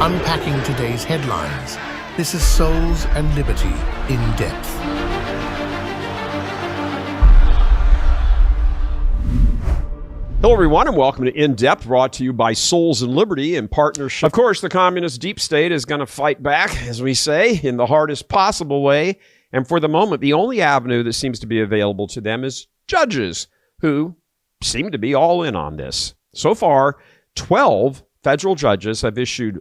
Unpacking today's headlines, this is Souls and Liberty in Depth. Hello, everyone, and welcome to In Depth, brought to you by Souls and Liberty in partnership. Of course, the communist deep state is going to fight back, as we say, in the hardest possible way. And for the moment, the only avenue that seems to be available to them is judges, who seem to be all in on this. So far, 12 federal judges have issued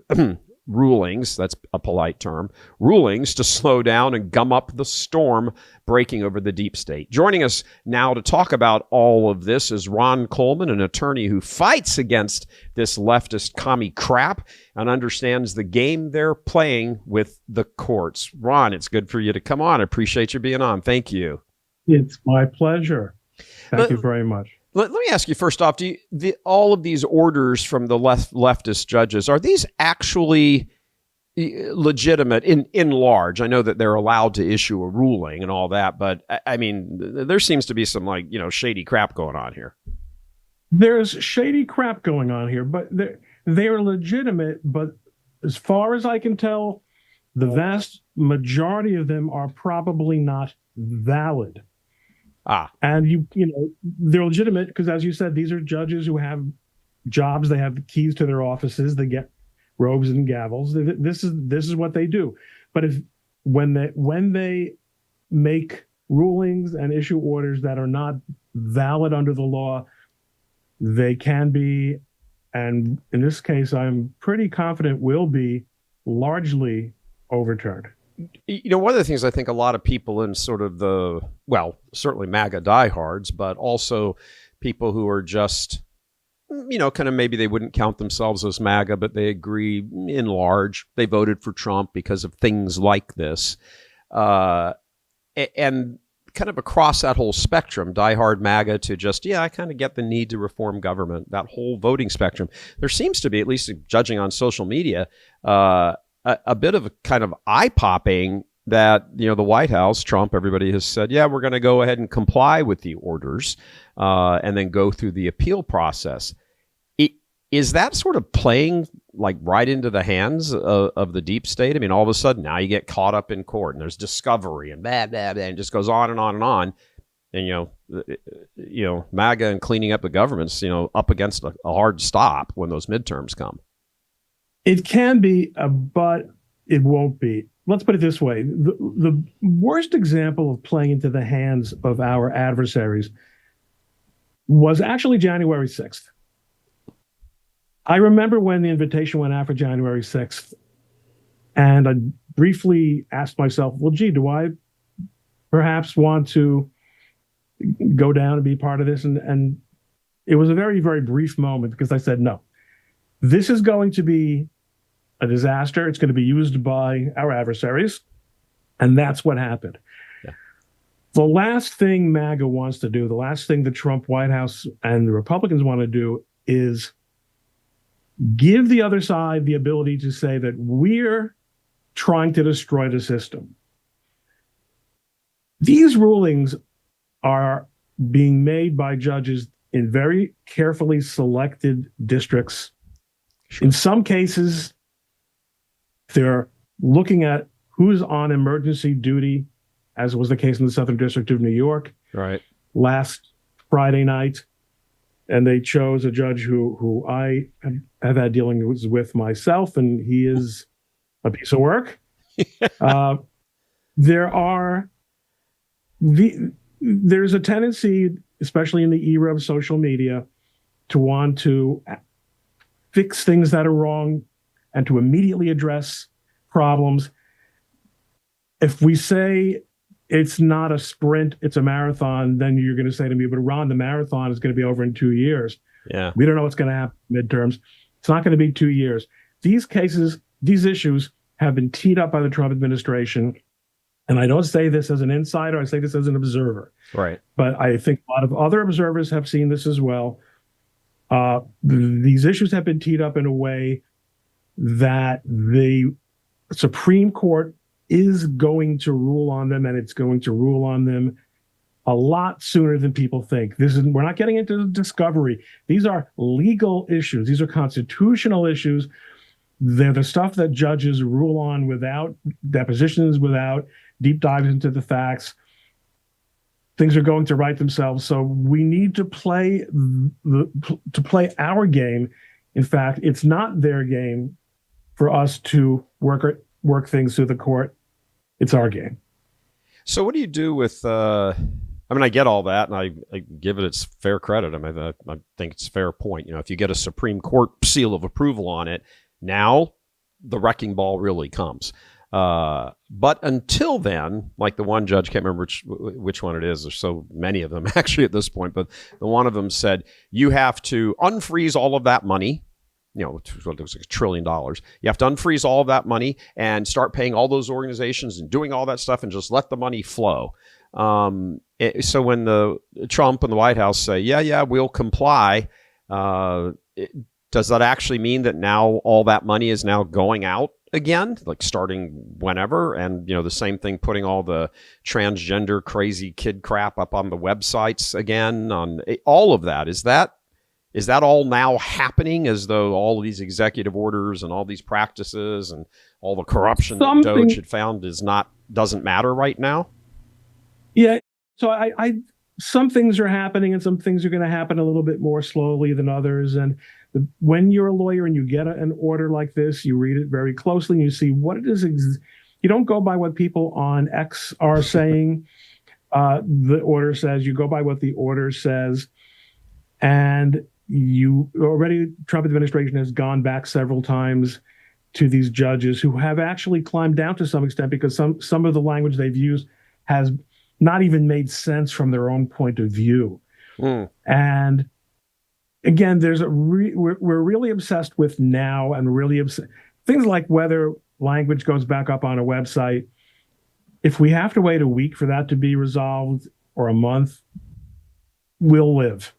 rulings, that's a polite term, rulings to slow down and gum up the storm breaking over the deep state. Joining us now to talk about all of this is Ron Coleman, an attorney who fights against this leftist commie crap and understands the game they're playing with the courts. Ron, it's good for you to come on. I appreciate you being on. Thank you. It's my pleasure. Thank you very much. Let me ask you first off, all of these orders from the leftist judges, are these actually legitimate in large? I know that they're allowed to issue a ruling and all that, but I mean, there seems to be some shady crap going on here. There's shady crap going on here, but they're legitimate. But as far as I can tell, the vast majority of them are probably not valid. And you know they're legitimate because, as you said, these are judges who have jobs. They have the keys to their offices. They get robes and gavels. This is what they do. But when they make rulings and issue orders that are not valid under the law, they can be, and in this case, I'm pretty confident will be largely overturned. You know, one of the things I think a lot of people in sort of certainly MAGA diehards, but also people who are just, kind of maybe they wouldn't count themselves as MAGA, but they agree in large. They voted for Trump because of things like this. And kind of across that whole spectrum, diehard MAGA to just, I kind of get the need to reform government, that whole voting spectrum. There seems to be, at least judging on social media, a bit of a kind of eye-popping that, the White House, Trump, everybody has said, we're going to go ahead and comply with the orders and then go through the appeal process. Is that sort of playing right into the hands of the deep state? I mean, all of a sudden now you get caught up in court and there's discovery and blah, blah, blah, and it just goes on and on and on. And, MAGA and cleaning up the government's, up against a hard stop when those midterms come. It can be, but it won't be. Let's put it this way. The worst example of playing into the hands of our adversaries was actually January 6th. I remember when the invitation went out for January 6th, and I briefly asked myself, well, do I perhaps want to go down and be part of this? And it was a very, very brief moment because I said, no, this is going to be a disaster. It's going to be used by our adversaries. And that's what happened. Yeah. The last thing MAGA wants to do, the last thing the Trump White House and the Republicans want to do is give the other side the ability to say that we're trying to destroy the system. These rulings are being made by judges in very carefully selected districts. Sure. In some cases, they're looking at who's on emergency duty, as was the case in the Southern District of New York last Friday night. And they chose a judge who I have had dealings with myself, and he is a piece of work. There's a tendency, especially in the era of social media, to want to fix things that are wrong and to immediately address problems. If we say it's not a sprint, it's a marathon, then you're going to say to me, but Ron, the marathon is going to be over in 2 years. Yeah. We don't know what's going to happen midterms. It's not going to be 2 years. These issues have been teed up by the Trump administration. And I don't say this as an insider, I say this as an observer. Right. But I think a lot of other observers have seen this as well. These issues have been teed up in a way that the Supreme Court is going to rule on them, and it's going to rule on them a lot sooner than people think. We're not getting into discovery. These are legal issues. These are constitutional issues. They're the stuff that judges rule on without depositions, without deep dives into the facts. Things are going to right themselves. So we need to play our game. In fact, it's not their game for us to work things through the court. It's our game. So what do you do with? I mean, I get all that, and I give it its fair credit. I mean, I think it's a fair point. You know, if you get a Supreme Court seal of approval on it, now the wrecking ball really comes. But until then, like the one judge, can't remember which one it is. There's so many of them actually at this point, but the one of them said, you have to unfreeze all of that money. You know, it was like $1 trillion. You have to unfreeze all of that money and start paying all those organizations and doing all that stuff and just let the money flow. So when the Trump and the White House say, yeah, we'll comply, does that actually mean that now all that money is now going out again, like starting whenever? And, you know, the same thing, putting all the transgender crazy kid crap up on the websites again, on all of that. Is that all now happening, as though all of these executive orders and all these practices and all the corruption that Doge had found doesn't matter right now? Yeah. So I some things are happening and some things are going to happen a little bit more slowly than others. And when you're a lawyer and you get an order like this, you read it very closely and you see what it is. You don't go by what people on X are saying. The order says, you go by what the order says. And Trump administration has gone back several times to these judges who have actually climbed down to some extent, because some of the language they've used has not even made sense from their own point of view. And again, we're really obsessed with now, and really things like whether language goes back up on a website. If we have to wait a week for that to be resolved, or a month, we'll live.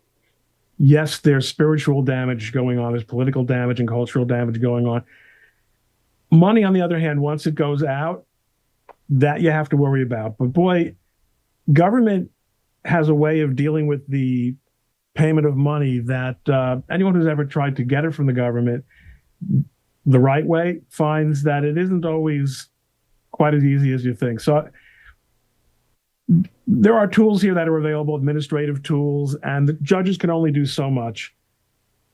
Yes, there's spiritual damage going on, there's political damage and cultural damage going on. Money, on the other hand, once it goes out, that you have to worry about. But boy, government has a way of dealing with the payment of money that anyone who's ever tried to get it from the government the right way finds that it isn't always quite as easy as you think. So there are tools here that are available, administrative tools, and the judges can only do so much.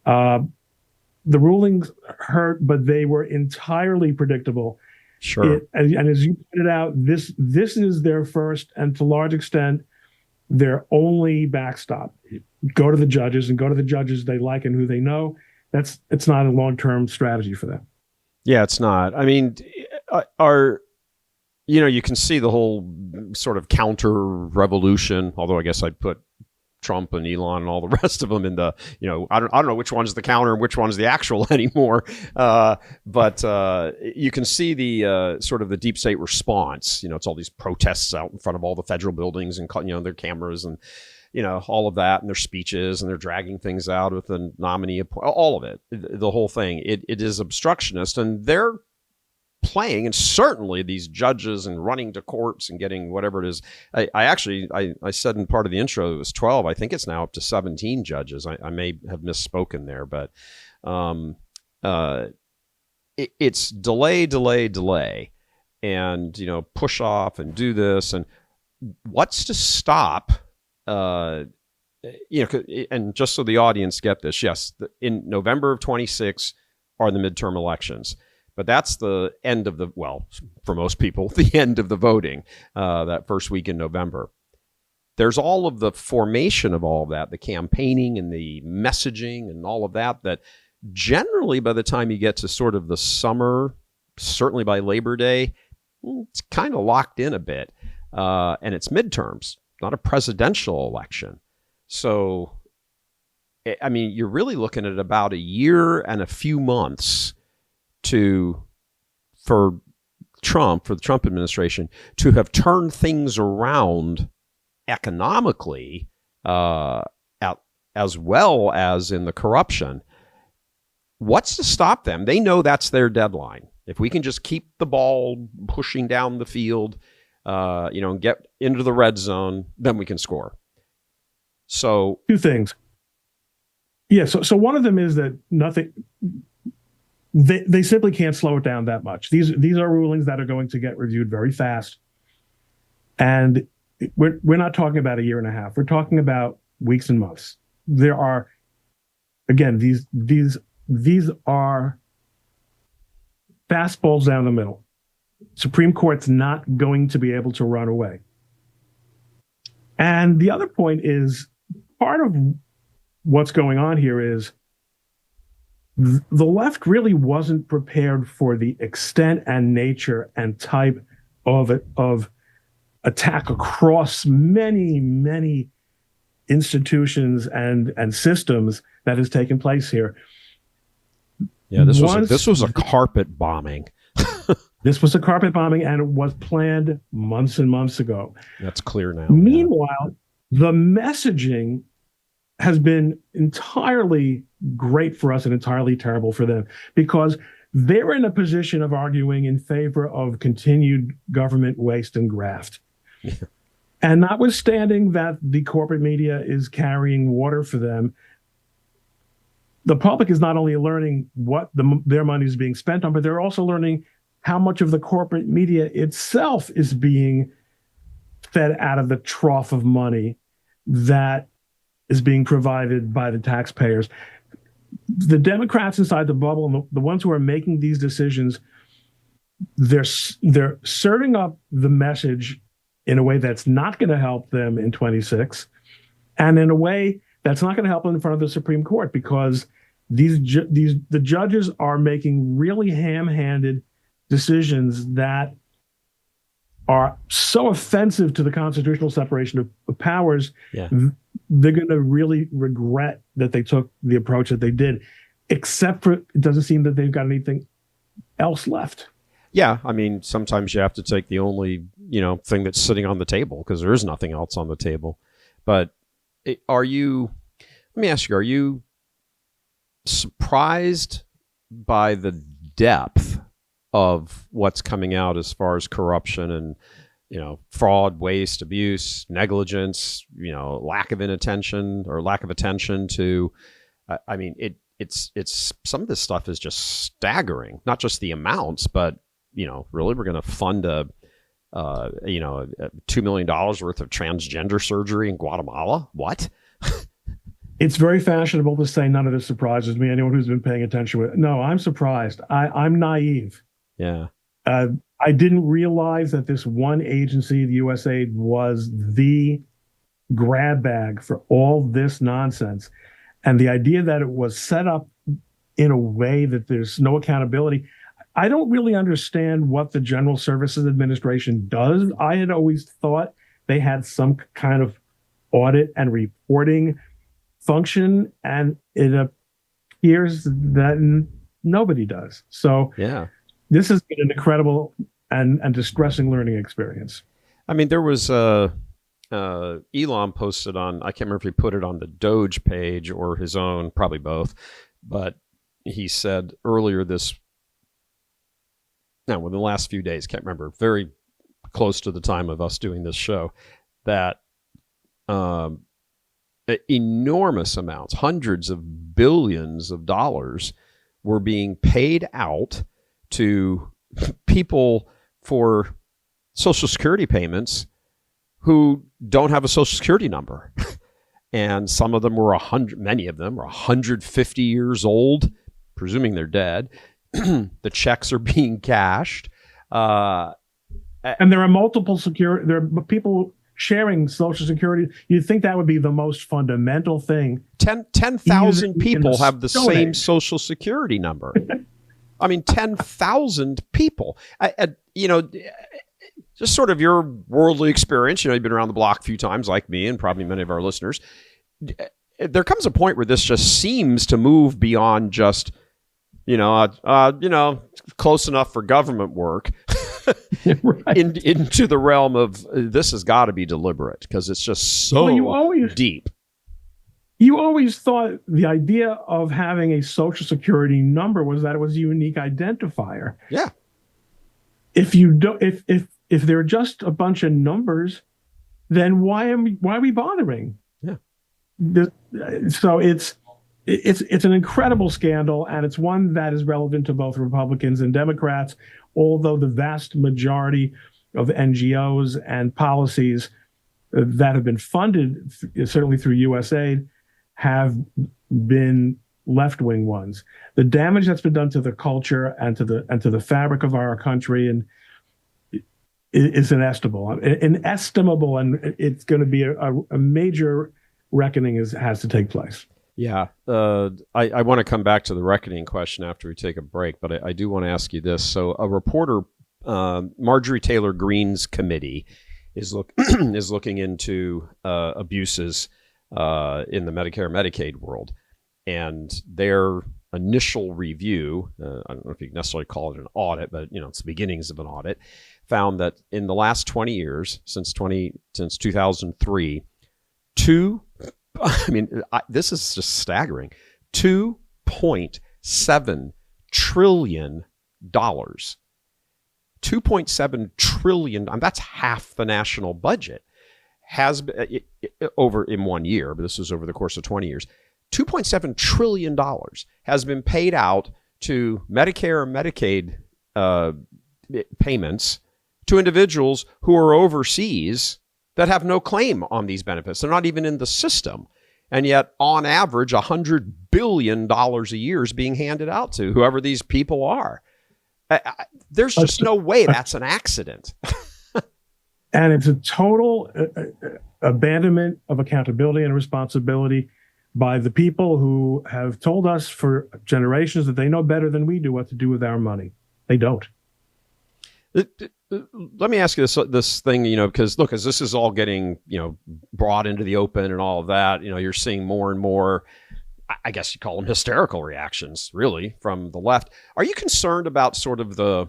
The rulings hurt, but they were entirely predictable. Sure. And as you pointed out, this is their first, and to a large extent, their only backstop. Go to the judges, and go to the judges they like and who they know. It's not a long-term strategy for them. Yeah, it's not. I mean, you can see the whole sort of counter revolution, although I guess I'd put Trump and Elon and all the rest of them in the, I don't know which one's the counter and which one's the actual anymore. But you can see the sort of the deep state response. It's all these protests out in front of all the federal buildings and, their cameras and, all of that, and their speeches, and they're dragging things out with the nominee, all of it, the whole thing. It is obstructionist, and they're playing, and certainly these judges and running to courts and getting whatever it is. I said in part of the intro it was 12. I think it's now up to 17 judges. I may have misspoken there, but it's delay, and push off and do this, and what's to stop? And just so the audience get this, yes, in November of 26 are the midterm elections. But that's the end of for most people, the end of the voting, that first week in November. There's all of the formation of all of that, the campaigning and the messaging and all of that generally by the time you get to sort of the summer, certainly by Labor Day, it's kind of locked in a bit. And it's midterms, not a presidential election. So, I mean, you're really looking at about a year and a few months for the Trump administration to have turned things around economically, as well as in the corruption. What's to stop them? They know that's their deadline. If we can just keep the ball pushing down the field, and get into the red zone, then we can score. So two things. Yeah. So one of them is that they simply can't slow it down that much. These are rulings that are going to get reviewed very fast, and we're not talking about a year and a half. We're talking about weeks and months. There are, again, these are fastballs down the middle. Supreme Court's not going to be able to run away. And the other point is, part of what's going on here is the left really wasn't prepared for the extent and nature and type of attack across many institutions and systems that has taken place here. Yeah, this was a carpet bombing. This was a carpet bombing, and it was planned months and months ago. That's clear now. Meanwhile, the messaging has been entirely great for us and entirely terrible for them, because they're in a position of arguing in favor of continued government waste and graft. Yeah. And notwithstanding that the corporate media is carrying water for them, the public is not only learning what their money is being spent on, but they're also learning how much of the corporate media itself is being fed out of the trough of money that is being provided by the taxpayers. The Democrats inside the bubble and the ones who are making these decisions, they're serving up the message in a way that's not going to help them in 26, and in a way that's not going to help them in front of the Supreme Court, because the judges are making really ham-handed decisions that are so offensive to the constitutional separation of powers. Yeah. They're going to really regret that they took the approach that they did, except for it doesn't seem that they've got anything else left. Yeah, I mean, sometimes you have to take the only, thing that's sitting on the table, because there is nothing else on the table. But let me ask you, are you surprised by the depth of what's coming out as far as corruption and, fraud, waste, abuse, negligence, lack of inattention or lack of attention to, it's some of this stuff is just staggering, not just the amounts, but, really we're going to fund $2 million worth of transgender surgery in Guatemala. What? It's very fashionable to say none of this surprises me. Anyone who's been paying attention no, I'm surprised. I'm naive. Yeah. I didn't realize that this one agency, the USAID, was the grab bag for all this nonsense. And the idea that it was set up in a way that there's no accountability. I don't really understand what the General Services Administration does. I had always thought they had some kind of audit and reporting function, and it appears that nobody does. So yeah, this has been an incredible and distressing learning experience. I mean, there was Elon posted on, I can't remember if he put it on the Doge page or his own, probably both, but he said earlier within the last few days, can't remember, very close to the time of us doing this show, that enormous amounts, hundreds of billions of dollars were being paid out to people for Social Security payments who don't have a Social Security number. And some of them were many of them were 150 years old, presuming they're dead. The checks are being cashed. And there are multiple there are people sharing Social Security. You'd think that would be the most fundamental thing. 10,000 people have the same Social Security number. I mean, 10,000 people. Just sort of your worldly experience. You've been around the block a few times, like me, and probably many of our listeners. There comes a point where this just seems to move beyond just, close enough for government work, right, into the realm of this has got to be deliberate, because it's just so deep. You always thought the idea of having a Social Security number was that it was a unique identifier. Yeah. If you don't, if they're just a bunch of numbers, then why are we bothering? Yeah. So it's it's an incredible scandal, and it's one that is relevant to both Republicans and Democrats, although the vast majority of NGOs and policies that have been funded, certainly through USAID, have been left-wing ones. The damage that's been done to the culture and to the fabric of our country and is inestimable, and it's going to be a major reckoning has to take place. Yeah, I want to come back to the reckoning question after we take a break, but I do want to ask you this. So a reporter, Marjorie Taylor Greene's committee, is looking into abuses in the Medicare/Medicaid world. And their initial review, I don't know if you can necessarily call it an audit, but it's the beginnings of an audit, found that in the last 20 years, since 2003, this is just staggering, $2.7 trillion. $2.7 trillion, that's half the national budget, has been over in 1 year, but this was over the course of 20 years. $2.7 trillion has been paid out to Medicare and Medicaid payments to individuals who are overseas that have no claim on these benefits. They're not even in the system. And yet, on average, $100 billion a year is being handed out to whoever these people are. There's just no way that's an accident. And it's a total abandonment of accountability and responsibility by the people who have told us for generations that they know better than we do what to do with our money. They don't. Let me ask you this thing, because look, as this is all getting, brought into the open and all of that, you're seeing more and more, I guess you call them hysterical reactions, really, from the left. Are you concerned about sort of the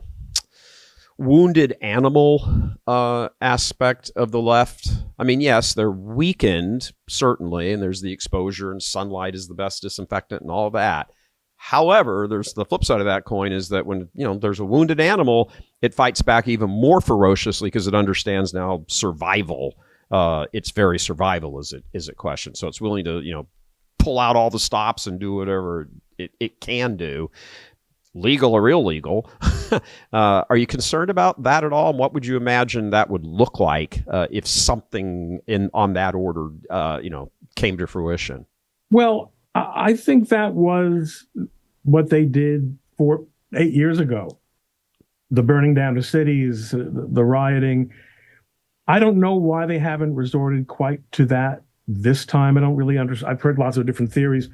wounded animal aspect of the left? I mean, yes, they're weakened, certainly, and there's the exposure, and sunlight is the best disinfectant and all that. However, there's the flip side of that coin is that when, there's a wounded animal, it fights back even more ferociously because it understands now survival. Its very survival is it questioned. So it's willing to, pull out all the stops and do whatever it can do, legal or illegal. Are you concerned about that at all? And what would you imagine that would look like if something on that order, came to fruition? Well, I think that was what they did 8 years ago. The burning down of cities, the rioting. I don't know why they haven't resorted quite to that this time. I don't really understand. I've heard lots of different theories.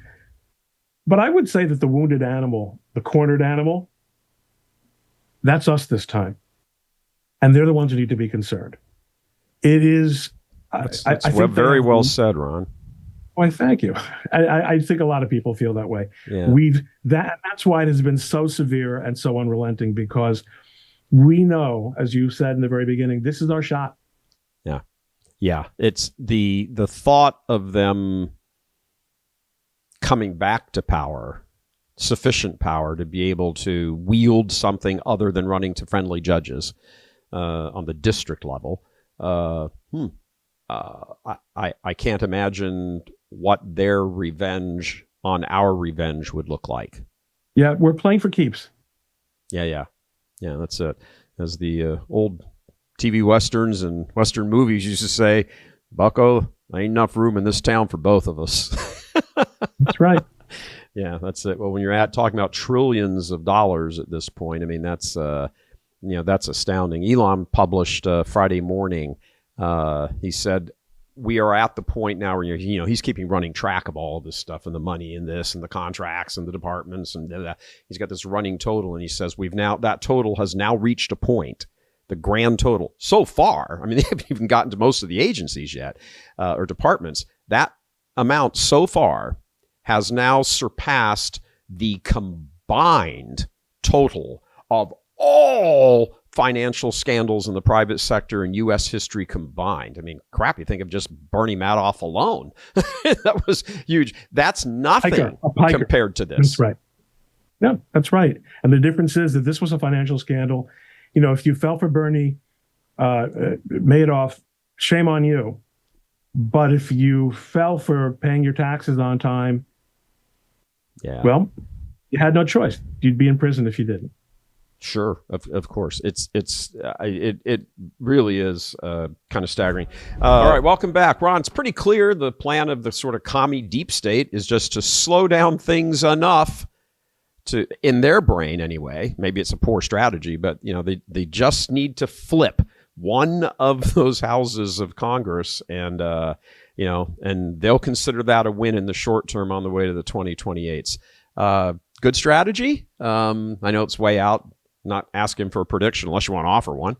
But I would say that the wounded animal, the cornered animal, that's us this time. And they're the ones who need to be concerned. It is. That's very well said, Ron. Why, thank you. I think a lot of people feel that way. Yeah. That's why it has been so severe and so unrelenting, because we know, as you said in the very beginning, this is our shot. Yeah. Yeah. It's the thought of them coming back to power, sufficient power to be able to wield something other than running to friendly judges on the district level. I can't imagine what their revenge on our revenge would look like. Yeah, we're playing for keeps. Yeah, that's it. As the old TV westerns and western movies used to say, Bucko, there ain't enough room in this town for both of us. That's right. Yeah, that's it. Well, when you're talking about trillions of dollars at this point, I mean, that's astounding. Elon published Friday morning. He said, we are at the point now where he's keeping running track of all of this stuff and the money in this and the contracts and the departments and he's got this running total, and he says that total has now reached a point, the grand total so far. I mean, they haven't even gotten to most of the agencies yet or departments. That amount so far has now surpassed the combined total of all financial scandals in the private sector and U.S. history combined. I mean, crap, you think of just Bernie Madoff alone. That was huge. That's nothing compared to this. That's right. No, that's right. And the difference is that this was a financial scandal. If you fell for Bernie Madoff, shame on you. But if you fell for paying your taxes on time, Yeah. Well, you had no choice. You'd be in prison if you didn't. Sure, of course. It really is kind of staggering. All right, welcome back, Ron. It's pretty clear the plan of the sort of commie deep state is just to slow down things enough to, in their brain anyway. Maybe it's a poor strategy, but they just need to flip one of those houses of Congress, and and they'll consider that a win in the short term on the way to the 2028s. Good strategy. I know it's way out. Not asking for a prediction unless you want to offer one.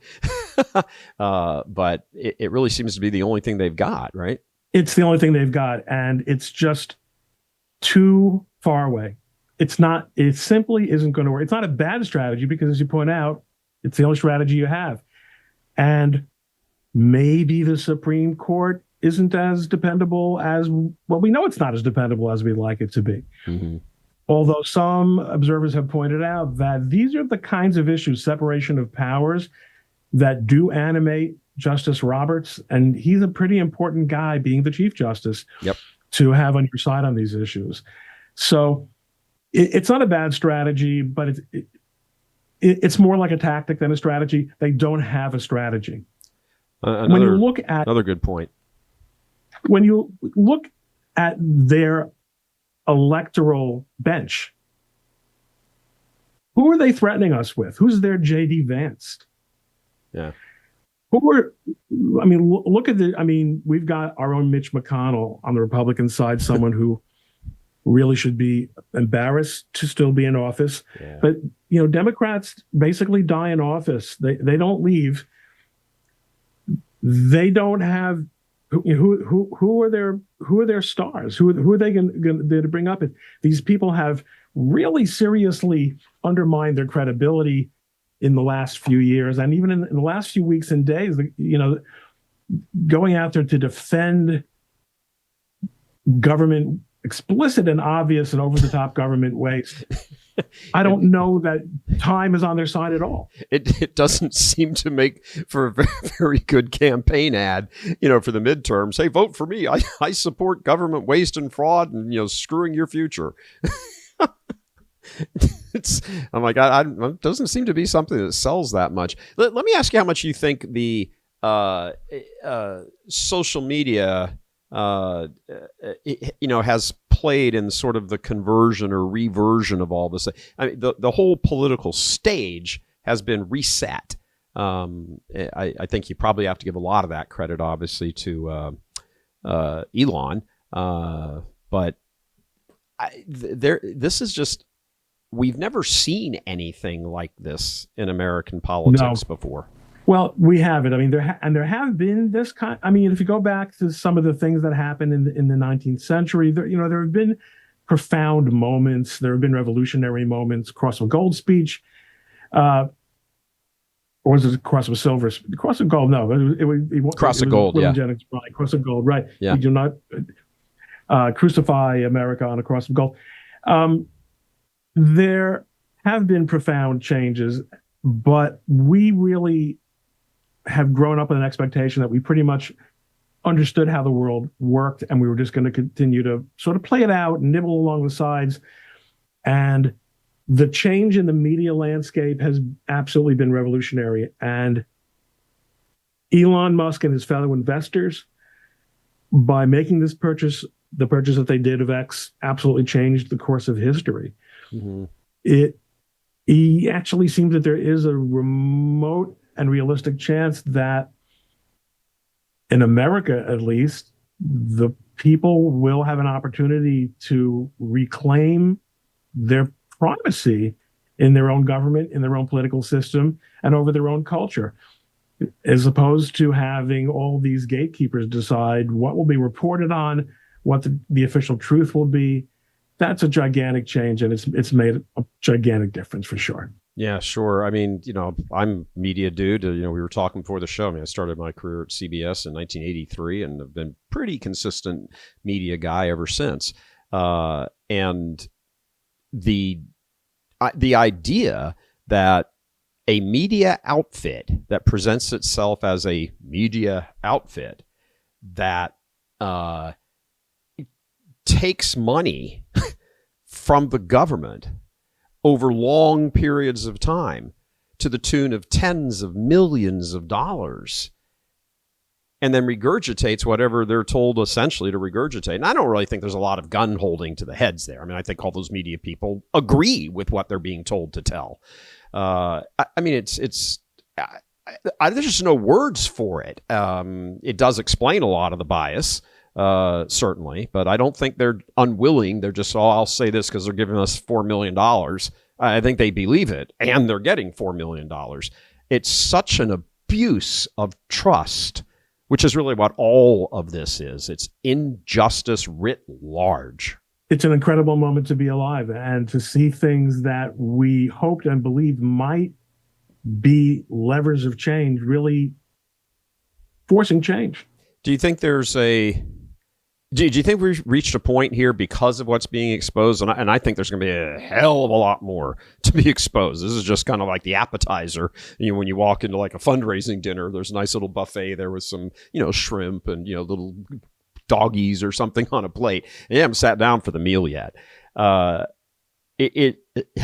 But it really seems to be the only thing they've got, right? It's the only thing they've got, and it's just too far away. It simply isn't going to work. It's not a bad strategy because, as you point out, it's the only strategy you have. And maybe the Supreme Court isn't as dependable as, well, we know it's not as dependable as we'd like it to be. Mm-hmm. Although some observers have pointed out that these are the kinds of issues, separation of powers, that do animate Justice Roberts. And he's a pretty important guy, being the Chief Justice, to have on your side on these issues. So it's not a bad strategy, but it's more like a tactic than a strategy. They don't have a strategy. When you look at another good point. When you look at their electoral bench, who are they threatening us with? Who's their J.D. Vance? Yeah. Look at we've got our own Mitch McConnell on the Republican side, someone who really should be embarrassed to still be in office. Yeah. But, Democrats basically die in office. They don't leave. They don't have who are their stars? Who are they going to bring up? These people have really seriously undermined their credibility in the last few years, and even in the last few weeks and days. Going out there to defend government, explicit and obvious and over-the-top government waste. I don't know that time is on their side at all. It doesn't seem to make for a very, very good campaign ad, for the midterms. Hey, vote for me. I support government waste and fraud and, screwing your future. I'm like, it doesn't seem to be something that sells that much. Let me ask you how much you think the social media has played in sort of the conversion or reversion of all this. I mean, the whole political stage has been reset. I think you probably have to give a lot of that credit, obviously, to Elon. But this is just, we've never seen anything like this in American politics before. Well, we have it. There have been this kind. If you go back to some of the things that happened in the 19th century, there have been profound moments. There have been revolutionary moments. Cross of Gold speech, or was it Cross of Silver? Cross of Gold? No, it was Cross of Gold. Yeah, Jennings, right. Cross of Gold. Right. Yeah. We do not crucify America on a cross of gold. There have been profound changes, but we really have grown up with an expectation that we pretty much understood how the world worked, and we were just going to continue to sort of play it out and nibble along the sides. And the change in the media landscape has absolutely been revolutionary. And Elon Musk and his fellow investors, by making this purchase, the purchase that they did of X, absolutely changed the course of history. Mm-hmm. He actually seems that there is a remote and realistic chance that in America, at least, the people will have an opportunity to reclaim their primacy in their own government, in their own political system, and over their own culture, as opposed to having all these gatekeepers decide what will be reported on, what the official truth will be. That's a gigantic change, and it's made a gigantic difference for sure. Yeah, sure. I'm media dude. We were talking before the show. I started my career at CBS in 1983 and have been pretty consistent media guy ever since. And the idea that a media outfit that presents itself as a media outfit that takes money from the government over long periods of time to the tune of tens of millions of dollars, and then regurgitates whatever they're told essentially to regurgitate. And I don't really think there's a lot of gun holding to the heads there. I mean, I think all those media people agree with what they're being told to tell. I mean, there's just no words for it. It does explain a lot of the bias, certainly, but I don't think they're unwilling. They're just, I'll say this because they're giving us $4 million. I think they believe it, and they're getting $4 million. It's such an abuse of trust, which is really what all of this is. It's injustice writ large. It's an incredible moment to be alive and to see things that we hoped and believed might be levers of change, really forcing change. Do you think there's do you think we've reached a point here because of what's being exposed? And I think there's going to be a hell of a lot more to be exposed. This is just kind of like the appetizer. When you walk into like a fundraising dinner, there's a nice little buffet there with some, shrimp and, little doggies or something on a plate. And you haven't sat down for the meal yet. Have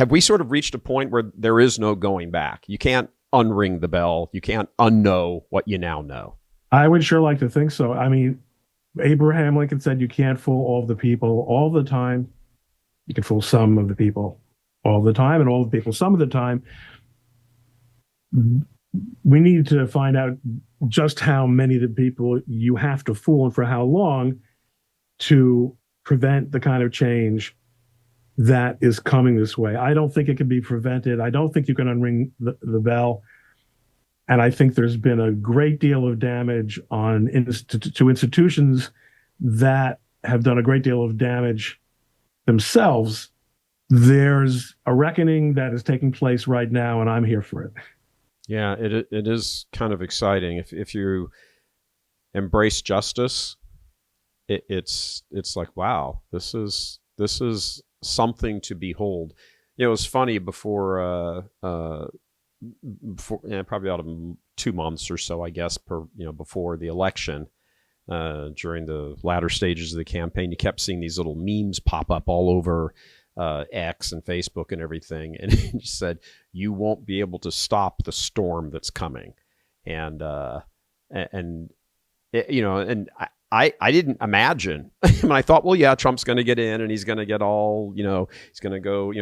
we sort of reached a point where there is no going back? You can't unring the bell. You can't unknow what you now know. I would sure like to think so. I mean, Abraham Lincoln said you can't fool all the people all the time. You can fool some of the people all the time, and all the people some of the time. We need to find out just how many of the people you have to fool and for how long to prevent the kind of change that is coming this way. I don't think it can be prevented. I don't think you can unring the bell. And I think there's been a great deal of damage to institutions that have done a great deal of damage themselves. There's a reckoning that is taking place right now, and I'm here for it. Yeah, it is kind of exciting. If you embrace justice, it's like, wow, this is something to behold. It was funny before probably out of 2 months or so, I guess, before the election, during the latter stages of the campaign, you kept seeing these little memes pop up all over X and Facebook and everything, and it just said, "You won't be able to stop the storm that's coming," and I didn't imagine. I mean, I thought, well, yeah, Trump's going to get in and he's going to get all, he's going to go,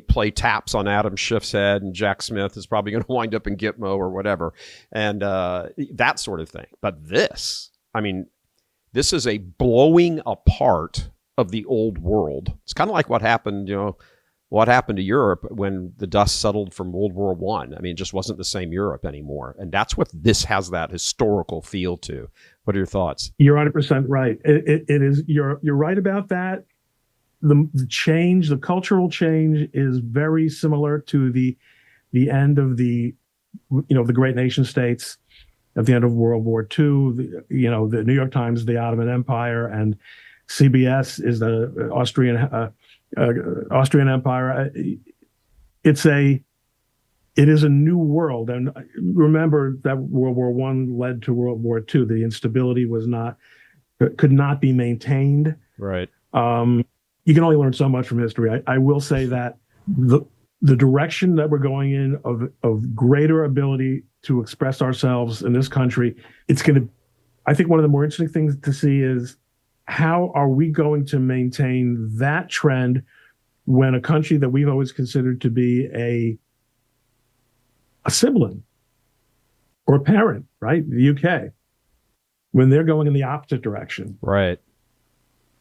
play taps on Adam Schiff's head, and Jack Smith is probably going to wind up in Gitmo or whatever. And that sort of thing. But this is a blowing apart of the old world. It's kind of like what happened to Europe when the dust settled from World War I. I mean, it just wasn't the same Europe anymore. And that's what this has that historical feel to. What are your thoughts? You're 100% right. It is. You're right about that. The change, the cultural change, is very similar to the end of the great nation states at the end of World War II. The New York Times, the Ottoman Empire, and CBS is the Austrian Empire. It is a new world, and remember that World War I led to World War II. The instability could not be maintained. Right. You can only learn so much from history. I will say that the direction that we're going in of greater ability to express ourselves in this country, I think one of the more interesting things to see is how are we going to maintain that trend when a country that we've always considered to be a sibling or a parent, right? The UK, when they're going in the opposite direction. Right.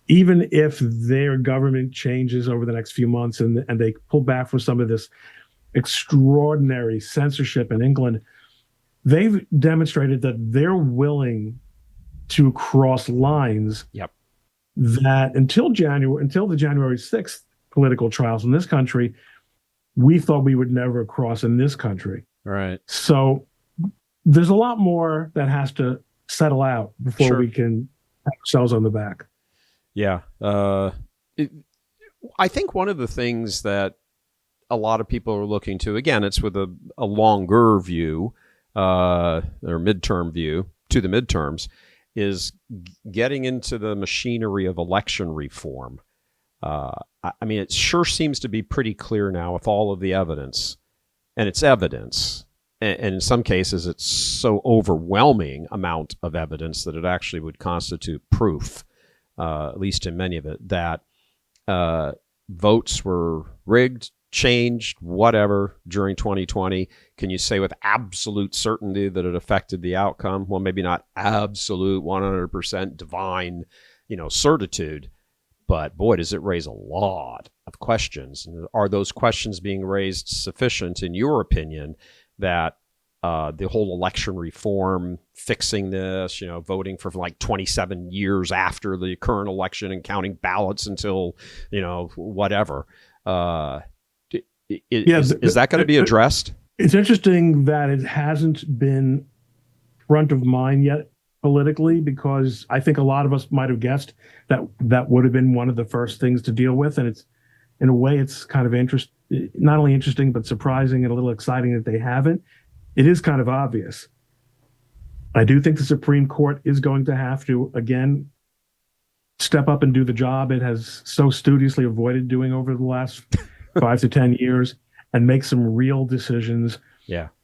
Even if their government changes over the next few months and they pull back from some of this extraordinary censorship in England, they've demonstrated that they're willing to cross lines. Yep. That until the January 6th political trials in this country, we thought we would never cross in this country. Right. So there's a lot more that has to settle out before we can pat ourselves on the back. Yeah. I think one of the things that a lot of people are looking to, again, it's with a longer view, or midterm view to the midterms, is getting into the machinery of election reform. I mean, it sure seems to be pretty clear now with all of the evidence, and it's evidence. And in some cases, it's so overwhelming amount of evidence that it actually would constitute proof, at least in many of it, that votes were rigged, changed, whatever, during 2020. Can you say with absolute certainty that it affected the outcome? Well, maybe not absolute 100% divine, certitude, but boy, does it raise a lot of questions. Are those questions being raised sufficient, in your opinion, that the whole election reform, fixing this, voting for like 27 years after the current election and counting ballots until, whatever. Is that going to be addressed? It's interesting that it hasn't been front of mind yet politically, because I think a lot of us might have guessed that that would have been one of the first things to deal with. And it's, in a way, it's kind of not only interesting, but surprising and a little exciting that they haven't. It is kind of obvious. I do think the Supreme Court is going to have to, again, step up and do the job it has so studiously avoided doing over the last 5 to 10 years, and make some real decisions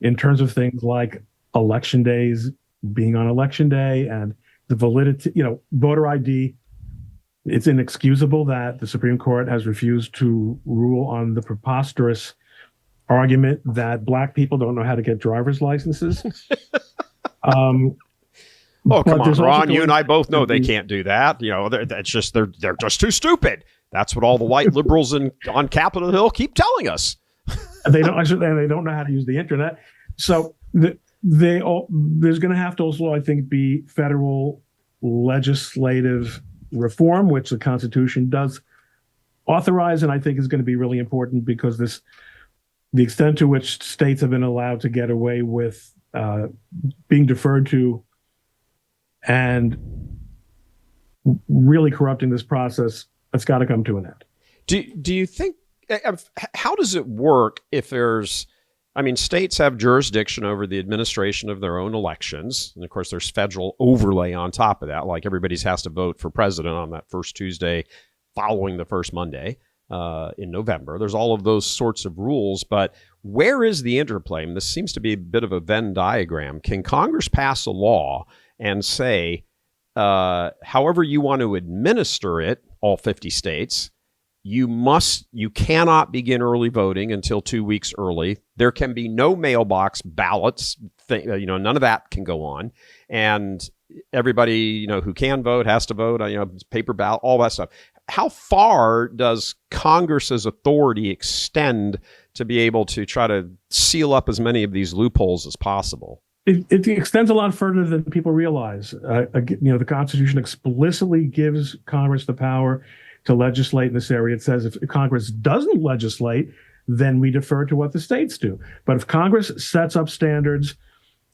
in terms of things like election days being on election day and the validity, voter ID. It's inexcusable that the Supreme Court has refused to rule on the preposterous argument that Black people don't know how to get driver's licenses. Oh, come on, Ron. You and I both know they can't do that. They're just too stupid. That's what all the white liberals on Capitol Hill keep telling us. They don't know how to use the internet. So there's going to have to also, I think, be federal legislative reform, which the Constitution does authorize, and I think is going to be really important, because the extent to which states have been allowed to get away with being deferred to and really corrupting this process, it's got to come to an end. Do you think, how does it work if states have jurisdiction over the administration of their own elections. And of course, there's federal overlay on top of that. Like everybody's has to vote for president on that first Tuesday following the first Monday in November. There's all of those sorts of rules. But where is the interplay? And this seems to be a bit of a Venn diagram. Can Congress pass a law and say, however you want to administer it, all 50 states, you cannot begin early voting until 2 weeks early. There can be no mailbox ballots. None of that can go on. And everybody, who can vote has to vote, paper ballot, all that stuff. How far does Congress's authority extend to be able to try to seal up as many of these loopholes as possible? It extends a lot further than people realize. The Constitution explicitly gives Congress the power to legislate in this area. It says if Congress doesn't legislate, then we defer to what the states do. But if Congress sets up standards,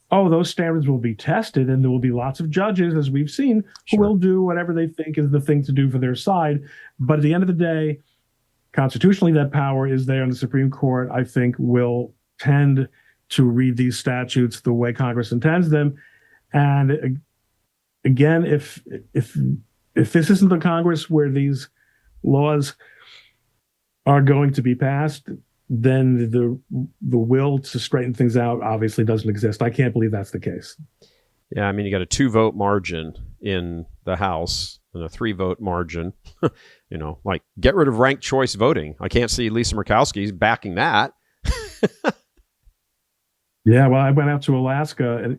those standards will be tested, and there will be lots of judges, as we've seen, who will do whatever they think is the thing to do for their side. But at the end of the day, constitutionally, that power is there, and the Supreme Court, I think, will tend to read these statutes the way Congress intends them. And again, if this isn't the Congress where these laws are going to be passed, then the will to straighten things out obviously doesn't exist. I can't believe that's the case. Yeah, you got a 2-vote margin in the House and a 3-vote margin. Get rid of ranked choice voting. I can't see Lisa Murkowski's backing that. Yeah, well, I went out to Alaska,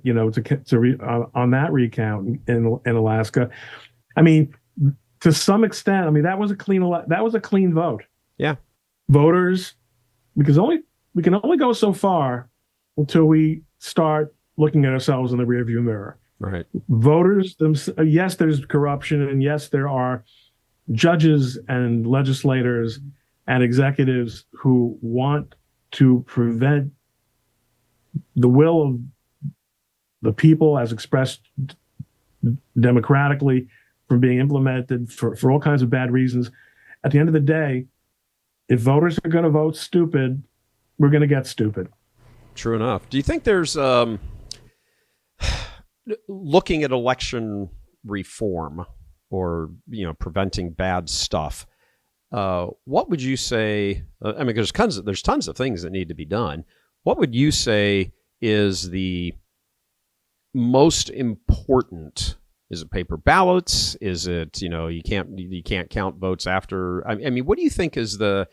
on that recount in Alaska. To some extent, that was a clean vote. Yeah, voters, because we can only go so far until we start looking at ourselves in the rearview mirror. Right. Voters, yes, there's corruption, and yes, there are judges and legislators and executives who want to prevent the will of the people as expressed democratically from being implemented for all kinds of bad reasons. At the end of the day, if voters are going to vote stupid, we're going to get stupid. True enough. Do you think there's looking at election reform or preventing bad stuff? what would you say? I mean, there's tons of things that need to be done. What would you say is the most important? Is it paper ballots? Is it, you can't count votes after? I mean, what do you think is the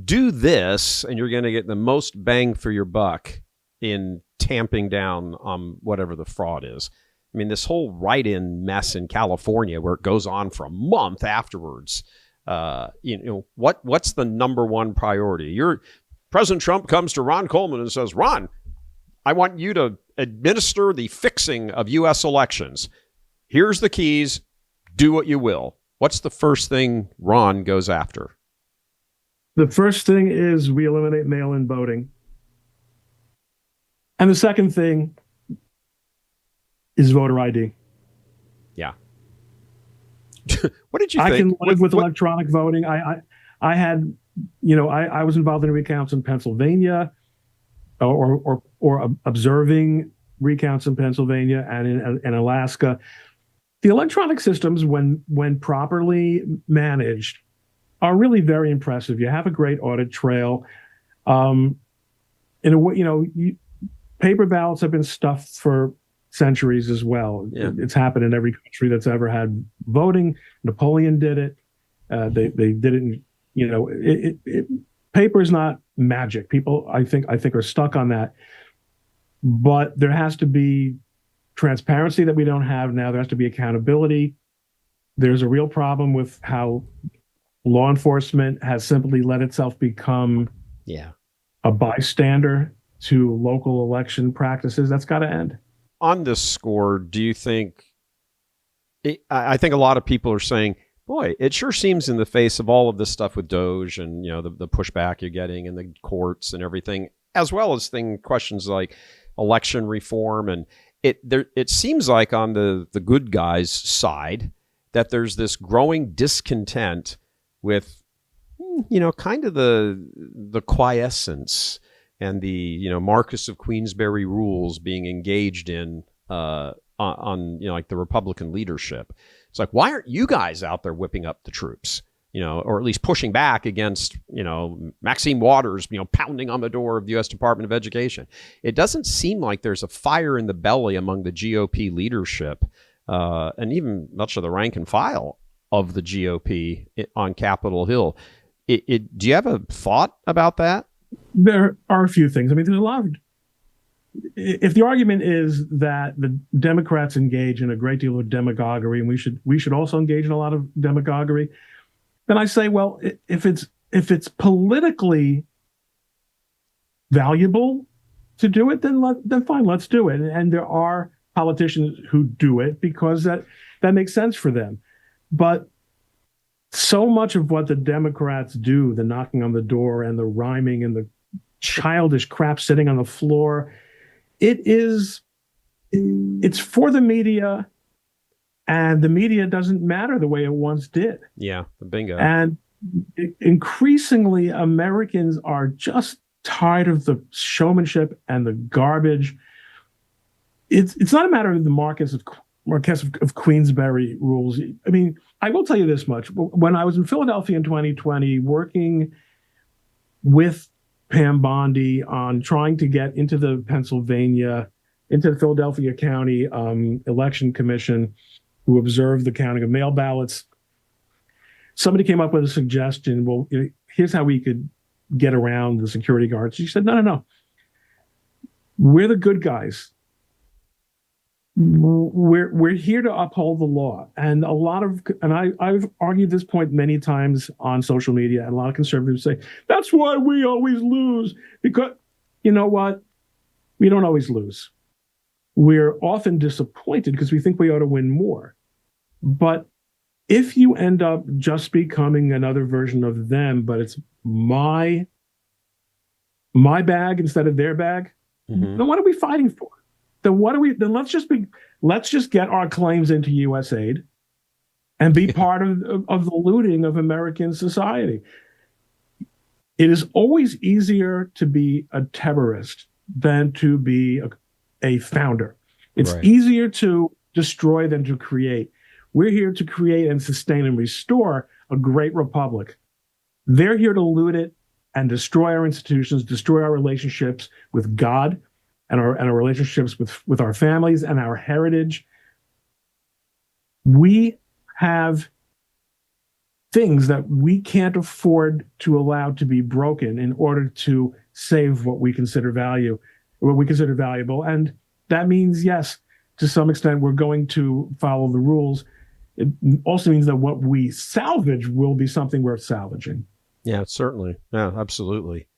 do this and you're going to get the most bang for your buck in tamping down on whatever the fraud is? I mean, this whole write-in mess in California where it goes on for a month afterwards. What's the number one priority? President Trump comes to Ron Coleman and says, Ron, I want you to administer the fixing of U.S. elections. Here's the keys. Do what you will. What's the first thing Ron goes after? The first thing is we eliminate mail-in voting. And the second thing is voter ID. Yeah. What did you think? I can live with electronic voting. I had, I was involved in recounts in Pennsylvania or observing recounts in Pennsylvania and in Alaska. The electronic systems, when properly managed, are really very impressive. You have a great audit trail. In a way, paper ballots have been stuffed for centuries as well. Yeah. It's happened in every country that's ever had voting. Napoleon did it. They did it. Paper is not magic. People, I think, are stuck on that. But there has to be transparency that we don't have now. There has to be accountability. There's a real problem with how law enforcement has simply let itself become a bystander to local election practices. That's got to end. On this score, do you think, I think a lot of people are saying, boy, it sure seems in the face of all of this stuff with Doge and, the pushback you're getting in the courts and everything, as well as questions like election reform. And it seems like on the good guys' side that there's this growing discontent with, kind of the quiescence and the, Marquess of Queensberry rules being engaged in on like the Republican leadership. It's like, why aren't you guys out there whipping up the troops? Or at least pushing back against, Maxine Waters, pounding on the door of the U.S. Department of Education. It doesn't seem like there's a fire in the belly among the GOP leadership and even much of the rank and file of the GOP on Capitol Hill. Do you have a thought about that? There are a few things. I mean, there's a lot of. If the argument is that the Democrats engage in a great deal of demagoguery, and we should also engage in a lot of demagoguery, then I say, well, if it's politically valuable to do it, then fine, let's do it. And there are politicians who do it because that makes sense for them. But so much of what the Democrats do, the knocking on the door and the rhyming and the childish crap sitting on the floor, it's for the media, and the media doesn't matter the way it once did. Yeah, bingo. And increasingly, Americans are just tired of the showmanship and the garbage. It's not a matter of the Marquess of Queensberry rules. I mean, I will tell you this much. When I was in Philadelphia in 2020, working with Pam Bondi on trying to get into the Philadelphia County Election Commission who observed the counting of mail ballots, somebody came up with a suggestion. Well, here's how we could get around the security guards. She said, no. We're the good guys. We're here to uphold the law. And I've argued this point many times on social media, and a lot of conservatives say, that's why we always lose. Because you know what? We don't always lose. We're often disappointed because we think we ought to win more. But if you end up just becoming another version of them, but it's my bag instead of their bag, then what are we fighting for? Then let's just get our claims into USAID and be part of the looting of American society. It is always easier to be a terrorist than to be a founder. It's easier to destroy than to create. We're here to create and sustain and restore a great republic. They're here to loot it and destroy our institutions, destroy our relationships with God and our relationships with our families and our heritage. We have things that we can't afford to allow to be broken in order to save what we consider valuable. And that means, yes, to some extent, we're going to follow the rules. It also means that what we salvage will be something worth salvaging. Yeah, certainly. Yeah, absolutely.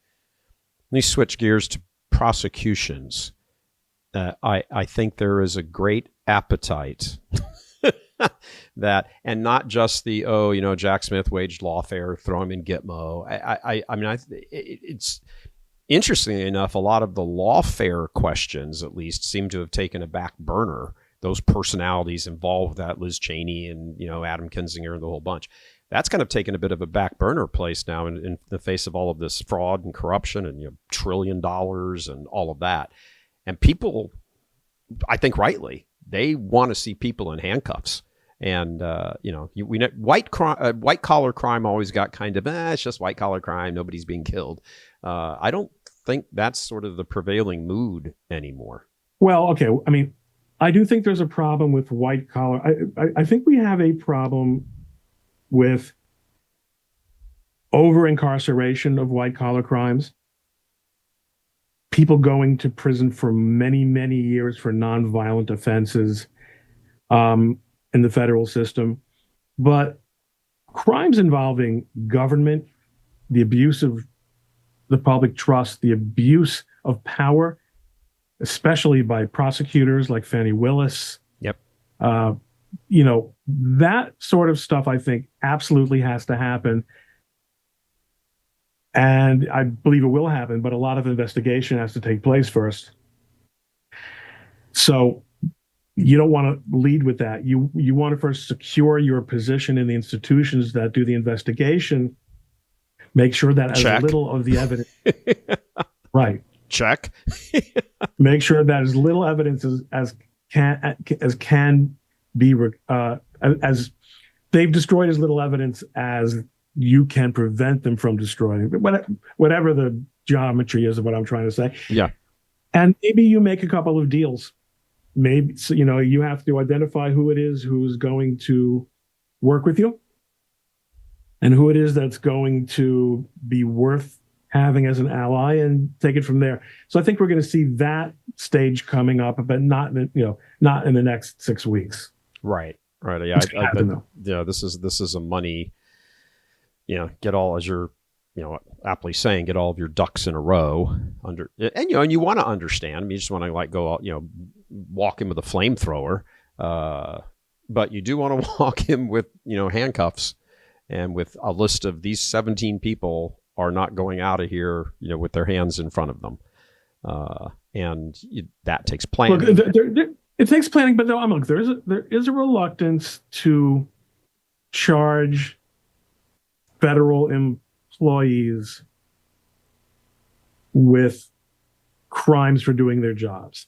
Let me switch gears to prosecutions. I think there is a great appetite that, and not just the, Jack Smith waged lawfare, throw him in Gitmo. It's interestingly enough, a lot of the lawfare questions, at least, seem to have taken a back burner. Those personalities involved, that Liz Cheney and, Adam Kinzinger and the whole bunch. That's kind of taken a bit of a back burner place now in the face of all of this fraud and corruption and $1 trillion and all of that. And people, I think rightly, they want to see people in handcuffs. And we know white collar crime always got kind of it's just white collar crime. Nobody's being killed. I don't think that's sort of the prevailing mood anymore. Well, okay. I mean, I do think there's a problem with white collar. I think we have a problem with over incarceration of white collar crimes. People going to prison for many, many years for nonviolent offenses in the federal system. But crimes involving government, the abuse of the public trust, the abuse of power, especially by prosecutors like Fani Willis. Yep. That sort of stuff, I think, absolutely has to happen. And I believe it will happen, but a lot of investigation has to take place first. So you don't want to lead with that. You want to first secure your position in the institutions that do the investigation. Make sure that Check. As little of the evidence, right? Check. Make sure that as little evidence as can be as they've destroyed as little evidence as you can prevent them from destroying. Whatever the geometry is of what I'm trying to say. Yeah. And maybe you make a couple of deals. Maybe you have to identify who it is who's going to work with you, and who it is that's going to be worth having as an ally, and take it from there. So I think we're going to see that stage coming up, but not in the next 6 weeks. Right. Yeah. This is a money. Get all, as you're, aptly saying, get all of your ducks in a row and you want to understand. I mean, you just want to go out, walk him with a flamethrower, but you do want to walk him with, handcuffs, and with a list of these 17 people are not going out of here, with their hands in front of them. That takes planning. Look, it takes planning, but there is a reluctance to charge federal employees with crimes for doing their jobs.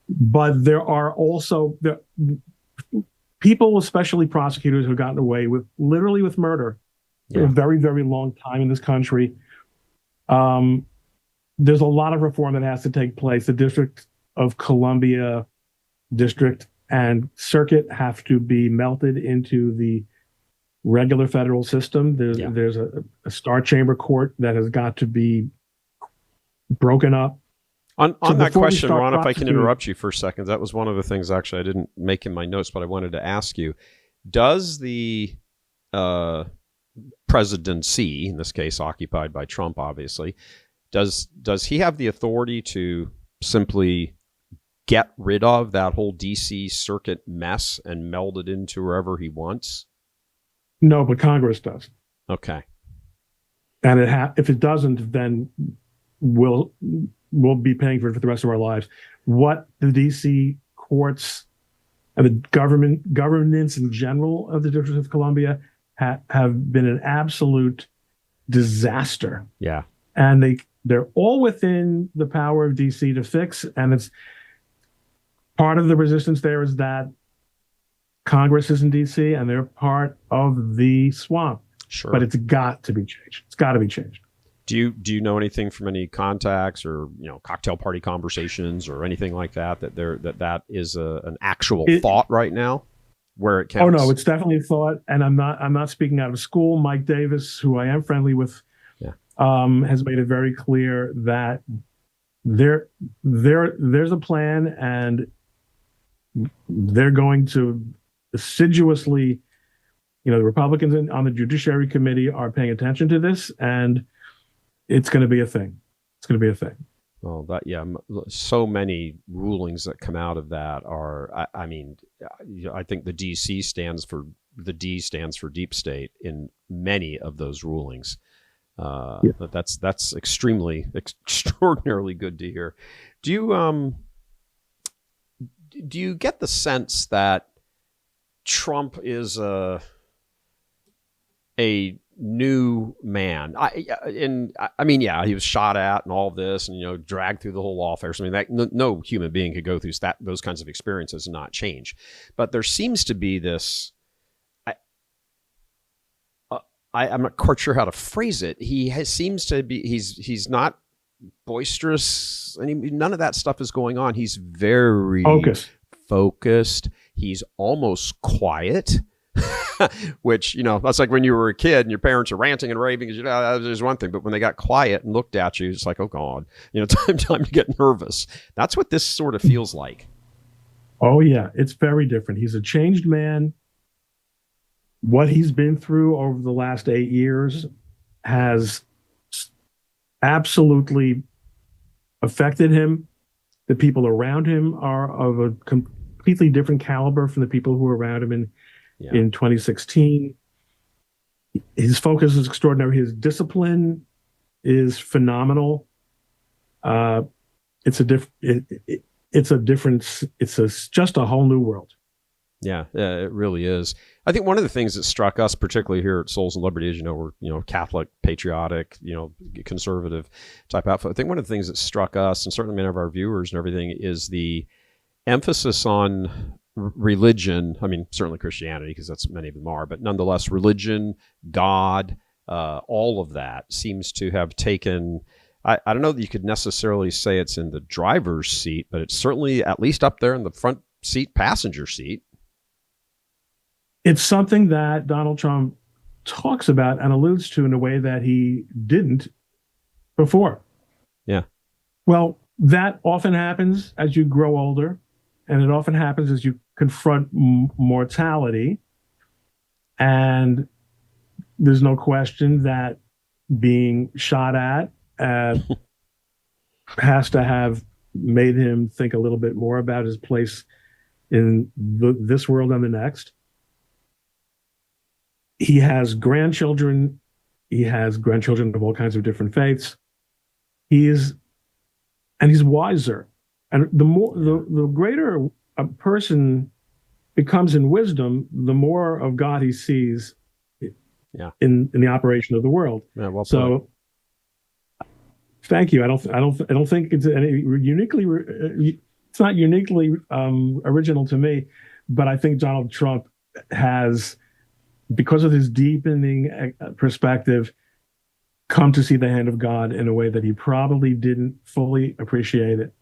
But there are also people, especially prosecutors, who have gotten away with murder for a very, very long time in this country. There's a lot of reform that has to take place. The District of Columbia District and Circuit have to be melted into the regular federal system. There's a Star Chamber Court that has got to be broken up. On that question, Ron, if I can interrupt you for a second, that was one of the things actually I didn't make in my notes, but I wanted to ask you. Does the presidency, in this case occupied by Trump, obviously, does he have the authority to simply get rid of that whole D.C. circuit mess and meld it into wherever he wants? No, but Congress does. Okay. And if it doesn't, then we'll be paying for it for the rest of our lives. What the D.C. courts and the governance in general of the District of Columbia have been an absolute disaster. Yeah. And they're all within the power of D.C. to fix. And it's part of the resistance there is that Congress is in D.C. and they're part of the swamp. Sure. but it's got to be changed. It's got to be changed. Do you know anything from any contacts or cocktail party conversations or anything like that that is an actual thought right now where it counts? Oh no, it's definitely a thought, and I'm not speaking out of school. Mike Davis, who I am friendly with, has made it very clear that there's a plan, and they're going to assiduously, the Republicans on the Judiciary Committee are paying attention to this, and it's going to be a thing. It's going to be a thing. Well, so many rulings that come out of that are, I think the D stands for deep state in many of those rulings. But that's extraordinarily good to hear. Do you get the sense that Trump is a new man? He was shot at and all this, and dragged through the whole lawfare. I mean, that no human being could go through those kinds of experiences and not change. But there seems to be this. I'm not quite sure how to phrase it. Seems to be he's not boisterous. None of that stuff is going on. He's very focused. He's almost quiet. Which, that's like when you were a kid and your parents are ranting and raving, because there's one thing, but when they got quiet and looked at you, it's like, oh God, time to get nervous. That's what this sort of feels like. Oh yeah, it's very different. He's a changed man. What he's been through over the last 8 years has absolutely affected him. The people around him are of a completely different caliber from the people who were around him in 2016. His focus is extraordinary. His discipline is phenomenal. It's just a whole new world. Yeah, it really is. I think one of the things that struck us, particularly here at Souls and Liberty, is, we're, Catholic, patriotic, conservative type outfit. I think one of the things that struck us, and certainly many of our viewers and everything, is the emphasis on religion. I mean, certainly Christianity, because that's what many of them are, but nonetheless, religion, God, all of that seems to have taken. I don't know that you could necessarily say it's in the driver's seat, but it's certainly at least up there in the front seat, passenger seat. It's something that Donald Trump talks about and alludes to in a way that he didn't before. Yeah. Well, that often happens as you grow older, and it often happens as you confront mortality. And there's no question that being shot at has to have made him think a little bit more about his place in this world and the next. He has grandchildren. He has grandchildren of all kinds of different faiths. He's wiser. And the greater a person becomes in wisdom, the more of God he sees in the operation of the world. Yeah, well put. So thank you. I don't think it's it's not uniquely original to me, but I think Donald Trump has, because of his deepening perspective, come to see the hand of God in a way that he probably didn't fully appreciate it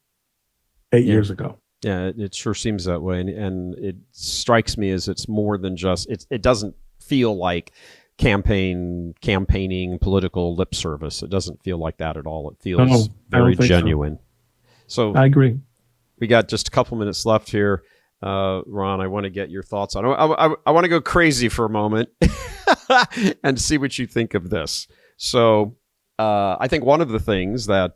8 years ago. Yeah, it sure seems that way. And it strikes me as it's more than just, it doesn't feel like campaigning, political lip service. It doesn't feel like that at all. It feels very genuine. So I agree. We got just a couple minutes left here. Ron, I want to get your thoughts on it. I want to go crazy for a moment and see what you think of this. So I think one of the things that,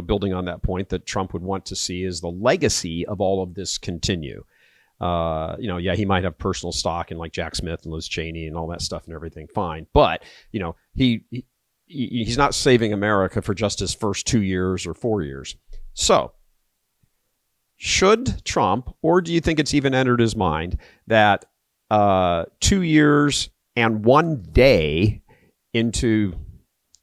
building on that point that Trump would want to see is the legacy of all of this continue. He might have personal stock in like Jack Smith and Liz Cheney and all that stuff and everything. Fine. But, he's not saving America for just his first 2 years or 4 years. So should Trump, or do you think it's even entered his mind that 2 years and 1 day into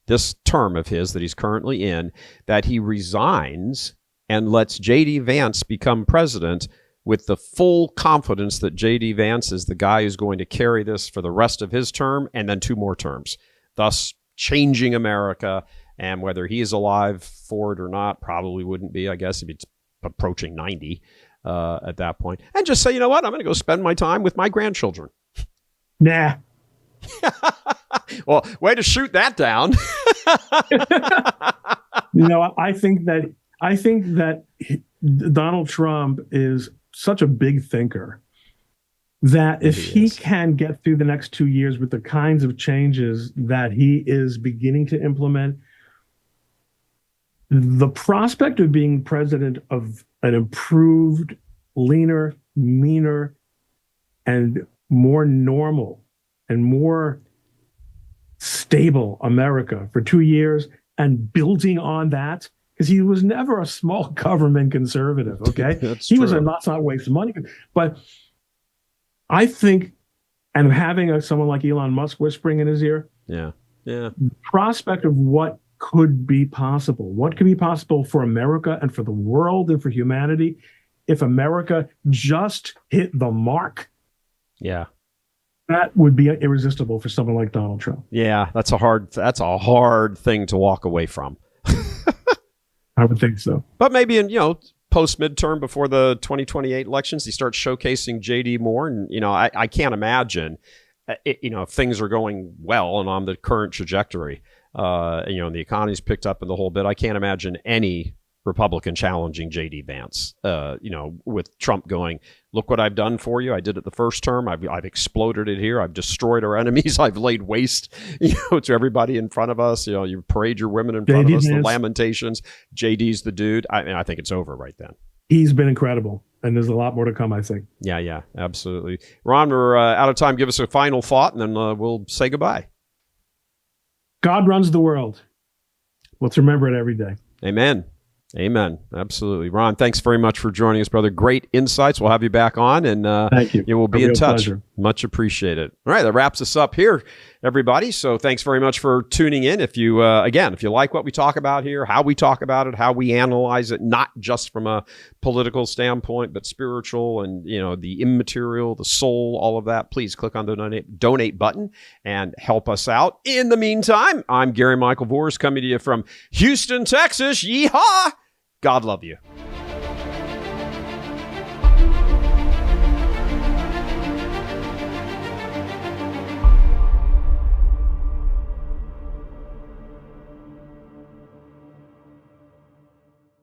this term of his that he's currently in, that he resigns and lets J.D. Vance become president with the full confidence that J.D. Vance is the guy who's going to carry this for the rest of his term and then 2 more terms, thus changing America. And whether he is alive for it or not, probably wouldn't be, I guess, if he's approaching 90 at that point. And just say, you know what, I'm going to go spend my time with my grandchildren. Nah. Well, way to shoot that down. I think that Donald Trump is such a big thinker that if he can get through the next 2 years with the kinds of changes that he is beginning to implement, the prospect of being president of an improved, leaner, meaner, and more normal and more stable America for 2 years and building on that, because he was never a small government conservative, okay? He was a let's not waste money. But I think, and having someone like Elon Musk whispering in his ear, the prospect of what could be possible for America and for the world and for humanity if America just hit the mark. Yeah. That would be irresistible for someone like Donald Trump. Yeah, that's a hard thing to walk away from. I would think so. But maybe in, post midterm before the 2028 elections, he starts showcasing JD more. And, I can't imagine, if things are going well and on the current trajectory, and the economy's picked up in the whole bit, I can't imagine any Republican challenging JD Vance, with Trump going, look what I've done for you. I did it the first term. I've exploded it here. I've destroyed our enemies. I've laid waste, to everybody in front of us. You parade your women in front of us, the lamentations. JD's the dude. I think it's over right then. He's been incredible, and there's a lot more to come, I think. Yeah, absolutely. Ron, we're out of time. Give us a final thought, and then we'll say goodbye. God runs the world. Let's remember it every day. Amen. Absolutely. Ron, thanks very much for joining us, brother. Great insights. We'll have you back on, and thank you. We'll be in touch. Pleasure. Much appreciated. All right, that wraps us up here, everybody. So thanks very much for tuning in. If you, if you like what we talk about here, how we talk about it, how we analyze it, not just from a political standpoint, but spiritual and, the immaterial, the soul, all of that, please click on the donate button and help us out. In the meantime, I'm Gary Michael Vors coming to you from Houston, Texas. Yeehaw! God love you.